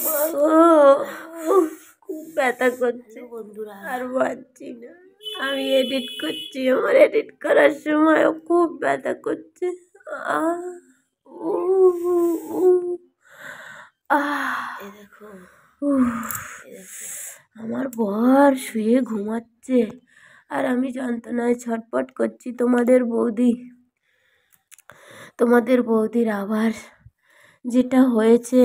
মা গো, খুব ব্যথা করছে বন্ধুরা, আর পারছি না। আমি এডিট করছি, আমার এডিট করার সময়ও খুব ব্যথা করছে। আহ এ দেখো, আমার বর শুয়ে ঘুমাচ্ছে আর আমি যন্ত্রণায় ছটপট করছি। তোমাদের বৌদির আবার যেটা হয়েছে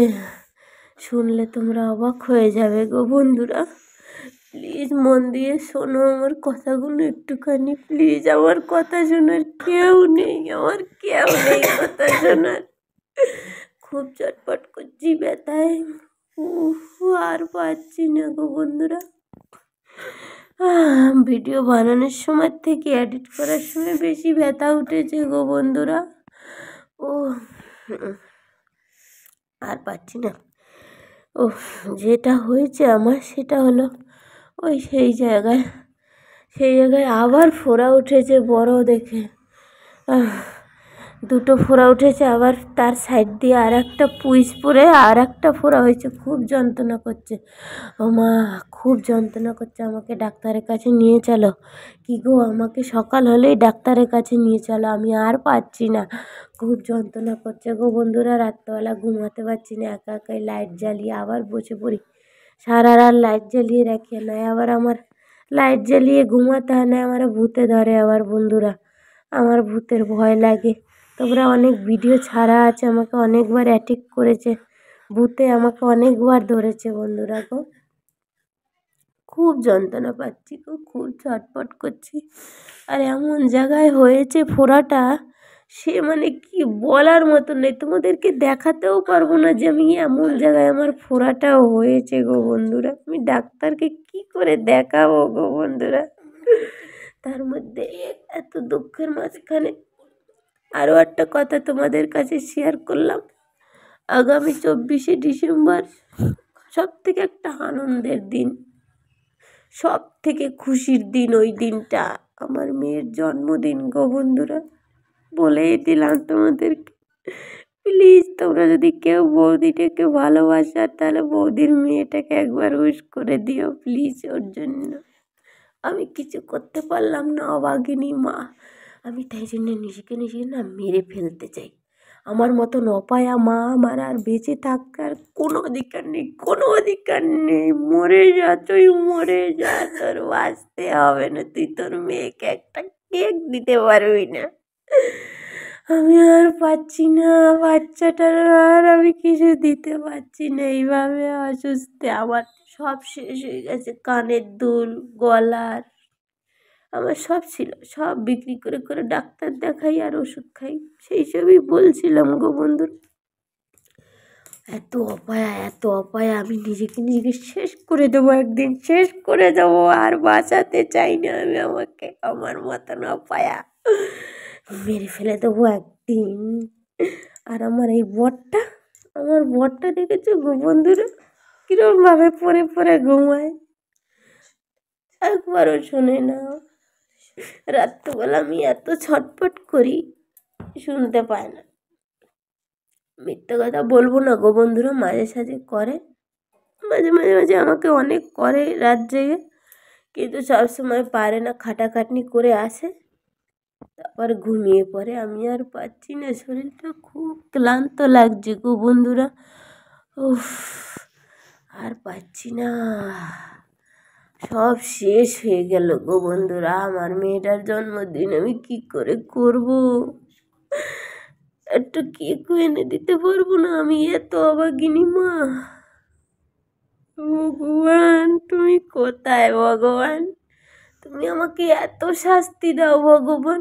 শুনলে তোমরা অবাক হয়ে যাবে গো বন্ধুরা। প্লিজ মন দিয়ে শোনো আমার কথাগুলো একটুখানি, প্লিজ। আমার কথা শোনার কেউ নেই, আমার কেউ নেই কথা শোনার। খুব চটপট করছি ব্যথায়, আর পাচ্ছি না গো বন্ধুরা। ভিডিও বানানোর সময় থেকে এডিট করার সময় বেশি ব্যথা উঠেছে গো বন্ধুরা। আর পাচ্ছি না। যেটা হয়েছে আমার সেটা হলো ওই সেই জায়গায় আবার ফোড়া উঠেছে বড় দেখে। দুটো ফোড়া উঠেছে, আবার তার সাইড দিয়ে আর একটা পুইজ পরে আর একটা ফোড়া হয়েছে। খুব যন্ত্রণা করছে ও মা, খুব যন্ত্রণা করছে। আমাকে ডাক্তারের কাছে নিয়ে চলো। কি গো, আমাকে সকাল হলেই ডাক্তারের কাছে নিয়ে চলো, আমি আর পাচ্ছি না। খুব যন্ত্রণা করছে গো বন্ধুরা। রাত্রবেলা ঘুমাতে পারছি না, একা একাই লাইট জ্বালিয়ে আবার বসে পড়ি। সারা রাত লাইট জ্বালিয়ে রাখি, নয় আবার আমার লাইট জ্বালিয়ে ঘুমাতে হয় না, আমার ভূতে ধরে আবার বন্ধুরা। আমার ভূতের ভয় লাগে। তোমরা অনেক ভিডিও ছাড়া আছে, আমাকে অনেকবার অ্যাটাক করেছে ভূতে, আমাকে অনেকবার ধরেছে বন্ধুরা গো। খুব যন্ত্রণা পাচ্ছি গো, খুব ছটফট করছি। আর এমন জায়গায় হয়েছে ফোড়াটা, সে মানে কি বলার মতো নেই, তোমাদেরকে দেখাতেও পারবো না যে আমি এমন জায়গায় আমার ফোড়াটাও হয়েছে গো বন্ধুরা। আমি ডাক্তারকে কি করে দেখাবো গো বন্ধুরা। তার মধ্যে এত দুঃখের মাঝখানে আরও একটা কথা তোমাদের কাছে শেয়ার করলাম। আগামী 24শে ডিসেম্বর সব থেকে একটা আনন্দের দিন, সব থেকে খুশির দিন। ওই দিনটা আমার মেয়ের জন্মদিন গো বন্ধুরা। বলেই দিলাম তোমাদেরকে, প্লিজ তোমরা যদি কেউ বৌদিটাকে ভালোবাসা, তাহলে বৌদির মেয়েটাকে একবার উইশ করে দিও প্লিজ। ওর জন্য আমি কিছু করতে পারলাম না, অভাগিনী মা। আমি তাই জন্য নিজেকে না মেরে ফেলতে চাই। আমার মতন অপায়া মা আমার আর বেঁচে থাকার কোনো অধিকার নেই, কোনো অধিকার নেই। মরে যা তুই, মরে যা, তোর বাঁচতে হবে না। তুই তোর মেয়েকে একটা কেক দিতে পারবি না। আমি আর পাচ্ছি না, বাচ্চাটার আর আমি কিছু দিতে পারছি না। এইভাবে অসুস্থ আমার সব শেষ হয়ে গেছে। কানের দুল, গলার, আমার সব ছিল, সব বিক্রি করে করে ডাক্তার দেখাই আর ওষুধ খাই। সেই সবই বলছিলাম গো বন্ধুরা। এত অপায়া, আমি নিজেকে শেষ করে দেবো, একদিন শেষ করে দেবো। আর বাঁচাতে চাই না আমি আমাকে, আমার মতন অপায়া মেরে ফেলে দেবো একদিন। আর আমার বরটা দেখেছো গো বন্ধুরা, কিরমভাবে পরে পরে ঘুমায়, একবারও শোনে না। রাত্রবেলা আমি এত ছটফট করি, শুনতে পায় না। মিথ্যে কথা বলবো না গো বন্ধুরা, মাঝে সাঝে করে, মাঝে আমাকে অনেক করে রাত জেগে, কিন্তু সবসময় পারে না। খাটাখাটনি করে আসে, তারপর ঘুমিয়ে পড়ে। আমি আর পাচ্ছি না, শরীরটা খুব ক্লান্ত লাগছে গো বন্ধুরা। উফ, আর পাচ্ছি না, সব শেষ হয়ে গেল গো বন্ধুরা। আমার মেয়েটার জন্মদিন আমি কি করে করব? একটা কেকও এনে দিতে পারবো না আমি, এত অভাগিনী মা। ভগবান তুমি কোথায়? ভগবান তুমি আমাকে এত শাস্তি দাও, ভগবান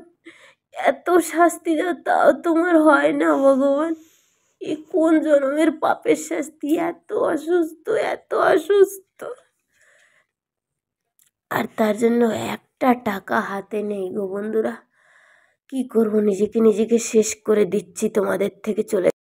এত শাস্তি দাও, তাও তোমার হয় না ভগবান। এ কোন জন্মের পাপের শাস্তি? এত অসুস্থ, আর তার জন্য একটা টাকা হাতে নেই গো বন্ধুরা। কি করব, নিজেকে শেষ করে দিচ্ছি, তোমাদের থেকে চলে